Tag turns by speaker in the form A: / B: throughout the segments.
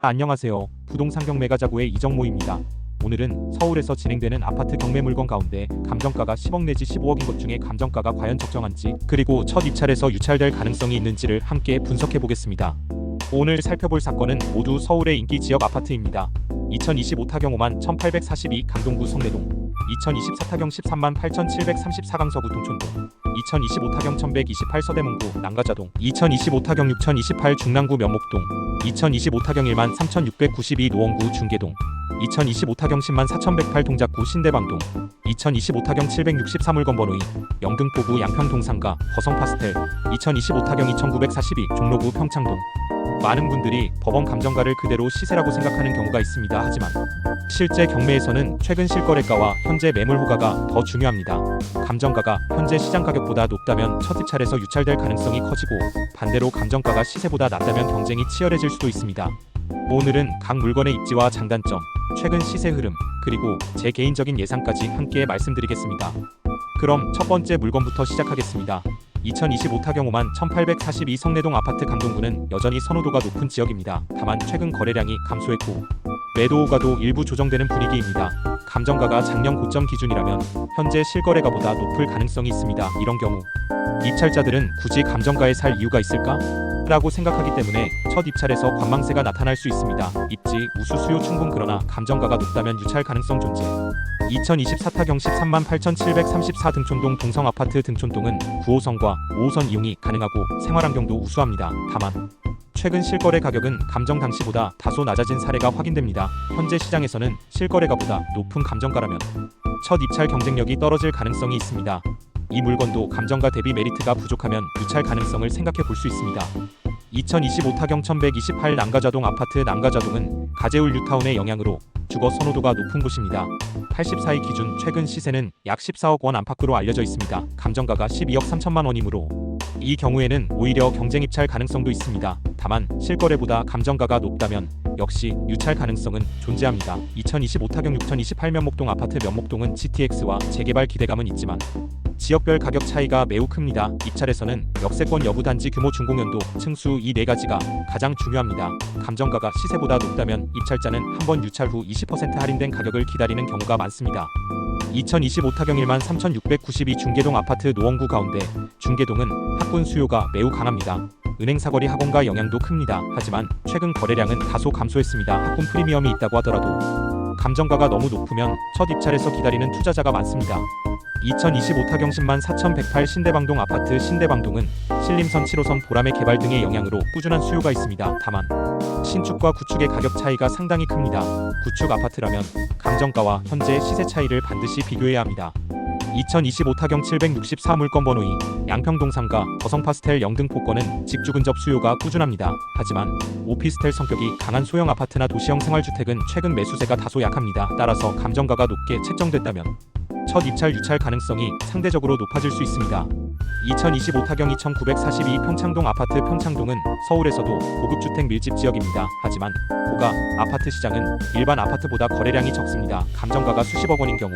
A: 안녕하세요. 부동산 경매가자구의 이정모입니다. 오늘은 서울에서 진행되는 아파트 경매 물건 가운데 감정가가 10억 내지 15억인 것 중에 감정가가 과연 적정한지, 그리고 첫 입찰에서 유찰될 가능성이 있는지를 함께 분석해 보겠습니다. 오늘 살펴볼 사건은 모두 서울의 인기 지역 아파트입니다. 2025 타경호만 1842 강동구 성내동, 2024 타경 13만 8734강 서구 동촌동, 2025 타경 1128 서대문구 난가자동, 2025 타경 6028 중랑구 면목동, 2025 타경 1만 3692 노원구 중계동, 2025 타경 10만 4108 동작구 신대방동, 2025 타경 763 울건번호 2 영등포구 양평동 상가 거성파스텔, 2025 타경 2942 종로구 평창동. 많은 분들이 법원 감정가를 그대로 시세라고 생각하는 경우가 있습니다. 하지만 실제 경매에서는 최근 실거래가와 현재 매물 호가가 더 중요합니다. 감정가가 현재 시장 가격보다 높다면 첫 입찰에서 유찰될 가능성이 커지고, 반대로 감정가가 시세보다 낮다면 경쟁이 치열해질 수도 있습니다. 오늘은 각 물건의 입지와 장단점, 최근 시세 흐름, 그리고 제 개인적인 예상까지 함께 말씀드리겠습니다. 그럼 첫 번째 물건부터 시작하겠습니다. 2025 타경호만 1842 성내동 아파트 강동구는 여전히 선호도가 높은 지역입니다. 다만 최근 거래량이 감소했고 매도 호가도 일부 조정되는 분위기입니다. 감정가가 작년 고점 기준이라면 현재 실거래가보다 높을 가능성이 있습니다. 이런 경우 입찰자들은 굳이 감정가에 살 이유가 있을까? 라고 생각하기 때문에 첫 입찰에서 관망세가 나타날 수 있습니다. 입지, 우수 수요 충분, 그러나 감정가가 높다면 유찰 가능성 존재. 2024 타경 13만 8734 등촌동 동성아파트 등촌동은 9호선과 5호선 이용이 가능하고 생활환경도 우수합니다. 다만 최근 실거래 가격은 감정 당시보다 다소 낮아진 사례가 확인됩니다. 현재 시장에서는 실거래가보다 높은 감정가라면 첫 입찰 경쟁력이 떨어질 가능성이 있습니다. 이 물건도 감정가 대비 메리트가 부족하면 유찰 가능성을 생각해 볼 수 있습니다. 2025 타경 1128 난가자동 아파트 난가자동은 가재울 뉴타운의 영향으로 주거 선호도가 높은 곳입니다. 84일 기준 최근 시세는 약 14억 원 안팎으로 알려져 있습니다. 감정가가 12억 3천만 원이므로 이 경우에는 오히려 경쟁 입찰 가능성도 있습니다. 다만 실거래보다 감정가가 높다면 역시 유찰 가능성은 존재합니다. 2025 타경 6028 면목동 아파트 면목동은 GTX와 재개발 기대감은 있지만 지역별 가격 차이가 매우 큽니다. 입찰에서는 역세권 여부, 단지 규모, 준공연도, 층수, 이 네 가지가 가장 중요합니다. 감정가가 시세보다 높다면 입찰자는 한 번 유찰 후 20% 할인된 가격을 기다리는 경우가 많습니다. 2025 타경 1만 3692 중계동 아파트 노원구 가운데 중계동은 학군 수요가 매우 강합니다. 은행 사거리 학원가 영향도 큽니다. 하지만 최근 거래량은 다소 감소했습니다. 학군 프리미엄이 있다고 하더라도 감정가가 너무 높으면 첫 입찰에서 기다리는 투자자가 많습니다. 2025 타경 10만 4108 신대방동 아파트 신대방동은 신림선 7호선 보람의 개발 등의 영향으로 꾸준한 수요가 있습니다. 다만 신축과 구축의 가격 차이가 상당히 큽니다. 구축 아파트라면 감정가와 현재 시세 차이를 반드시 비교해야 합니다. 2025 타경 764 물건번호 2 양평동 상가 거성파스텔 영등포권은 직주 근접 수요가 꾸준합니다. 하지만 오피스텔 성격이 강한 소형 아파트나 도시형 생활주택은 최근 매수세가 다소 약합니다. 따라서 감정가가 높게 책정됐다면 첫 입찰 유찰 가능성이 상대적으로 높아질 수 있습니다. 2025 타경 2942 평창동 아파트 평창동은 서울에서도 고급주택 밀집 지역입니다. 하지만 고가 아파트 시장은 일반 아파트보다 거래량이 적습니다. 감정가가 수십억 원인 경우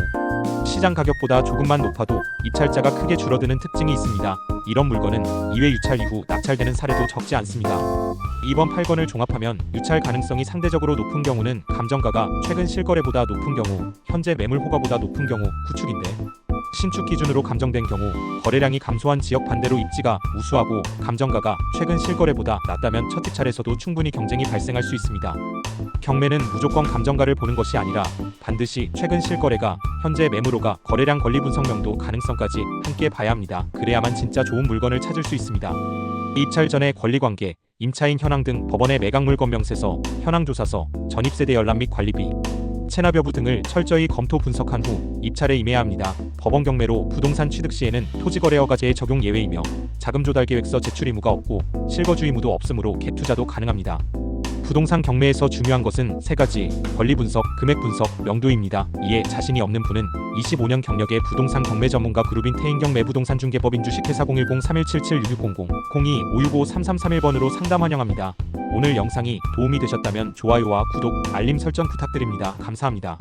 A: 시장 가격보다 조금만 높아도 입찰자가 크게 줄어드는 특징이 있습니다. 이런 물건은 2회 유찰 이후 낙찰되는 사례도 적지 않습니다. 이번 8건을 종합하면 유찰 가능성이 상대적으로 높은 경우는 감정가가 최근 실거래보다 높은 경우, 현재 매물 호가보다 높은 경우 구축인데, 신축 기준으로 감정된 경우 거래량이 감소한 지역, 반대로 입지가 우수하고 감정가가 최근 실거래보다 낮다면 첫 입찰에서도 충분히 경쟁이 발생할 수 있습니다. 경매는 무조건 감정가를 보는 것이 아니라 반드시 최근 실거래가, 현재 매물호가, 거래량, 권리 분석 명도 가능성까지 함께 봐야 합니다. 그래야만 진짜 좋은 물건을 찾을 수 있습니다. 입찰 전의 권리관계, 임차인 현황 등 법원의 매각 물건 명세서, 현황조사서, 전입세대 열람 및 관리비, 체납 여부 등을 철저히 검토 분석한 후 입찰에 임해야 합니다. 법원 경매로 부동산 취득 시에는 토지거래허가제의 적용 예외이며 자금조달계획서 제출 의무가 없고 실거주 의무도 없으므로 갭 투자도 가능합니다. 부동산 경매에서 중요한 것은 세 가지: 권리 분석, 금액 분석, 명도입니다. 이에 자신이 없는 분은 25년 경력의 부동산 경매 전문가 그룹인 태인경매 부동산중개법인 주식회사 010-3177-6600, 02-565-3331번으로 상담 환영합니다. 오늘 영상이 도움이 되셨다면 좋아요와 구독, 알림 설정 부탁드립니다. 감사합니다.